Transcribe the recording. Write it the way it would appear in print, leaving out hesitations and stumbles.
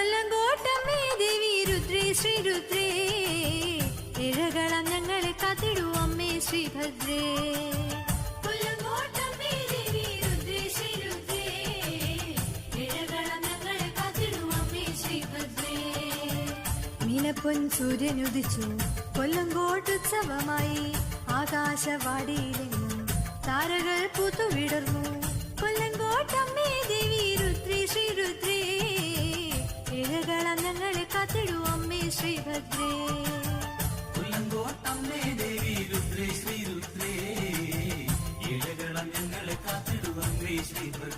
കൊല്ലങ്കോട്ടമ്മേ ദേവി രുദ്രേ ശ്രീരുദ്രേ ഇഴകളം ഞങ്ങളെ കാത്തിടൂ അമ്മേ ശ്രീഭദ്രേ കൊല്ലങ്കോട്ടമ്മേ ദേവി രുദ്രേ ശ്രീരുദ്രേ ഇഴകളം ഞങ്ങളെ കാത്തിടൂ അമ്മേ ശ്രീഭദ്രേ മീനപ്പൊൻ സൂര്യനുദിച്ചു കൊല്ലങ്കോട്ടുത്സവമായി ആകാശവാടിയിലെങ്ങും താരകൾ പൂത്തുവിടർന്നു കൊല്ലങ്കോട്ടമ്മേ ദേവി രുദ്രേ ശ്രീരുദ്രേ ഇഴകളം ഞങ്ങളെ കാത്തിടൂ അമ്മേ ശ്രീഭദ്രേ കൊല്ലങ്കോട്ടമ്മേ ദേവി രുദ്രേ ശ്രീരുദ്രേ ഇഴകളം ഞങ്ങളെ കാത്തിടൂ അമ്മേ ശ്രീഭദ്രേ